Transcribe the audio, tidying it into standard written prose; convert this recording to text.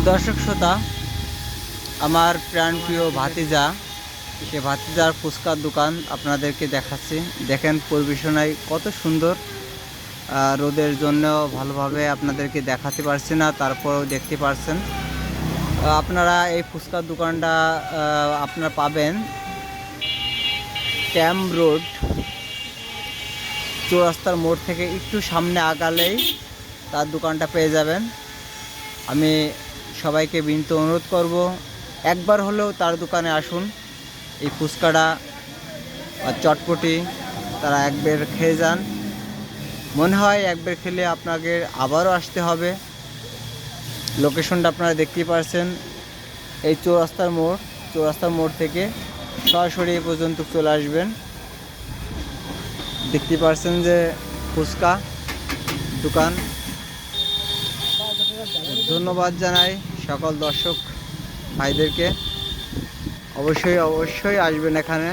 দর্শক শ্রোতা, আমার প্রাণপ্রিয় ভাতিজা, সে ভাতিজার ফুচকার দোকান আপনাদেরকে দেখাচ্ছি। দেখেন পরিবেশনায় কত সুন্দর। রোদের জন্য ভালোভাবে আপনাদেরকে দেখাতে পারছি না, তারপরেও দেখতে পারছেন। আপনারা এই ফুচকার দোকানটা আপনারা পাবেন ক্যাম্প রোড চৌরাস্তার মোড় থেকে একটু সামনে আগালেই তার দোকানটা পেয়ে যাবেন। আমি সবাইকে বিনীত অনুরোধ করব, একবার হলেও তার দোকানে আসুন। এই ফুচকাটা চটপটি তারা একবার খেয়ে যান, মনে হয় একবার খেলে আপনাকে আবারও আসতে হবে। লোকেশনটা আপনারা দেখতেই পাচ্ছেন, এই চৌরাস্তার মোড় থেকে সরাসরি এ পর্যন্ত চলে আসবেন। দেখতে পাচ্ছেন যে ফুচকা দোকান। ধন্যবাদ জানাই সকল দর্শক ভাইদেরকে। অবশ্যই আসবেন এখানে।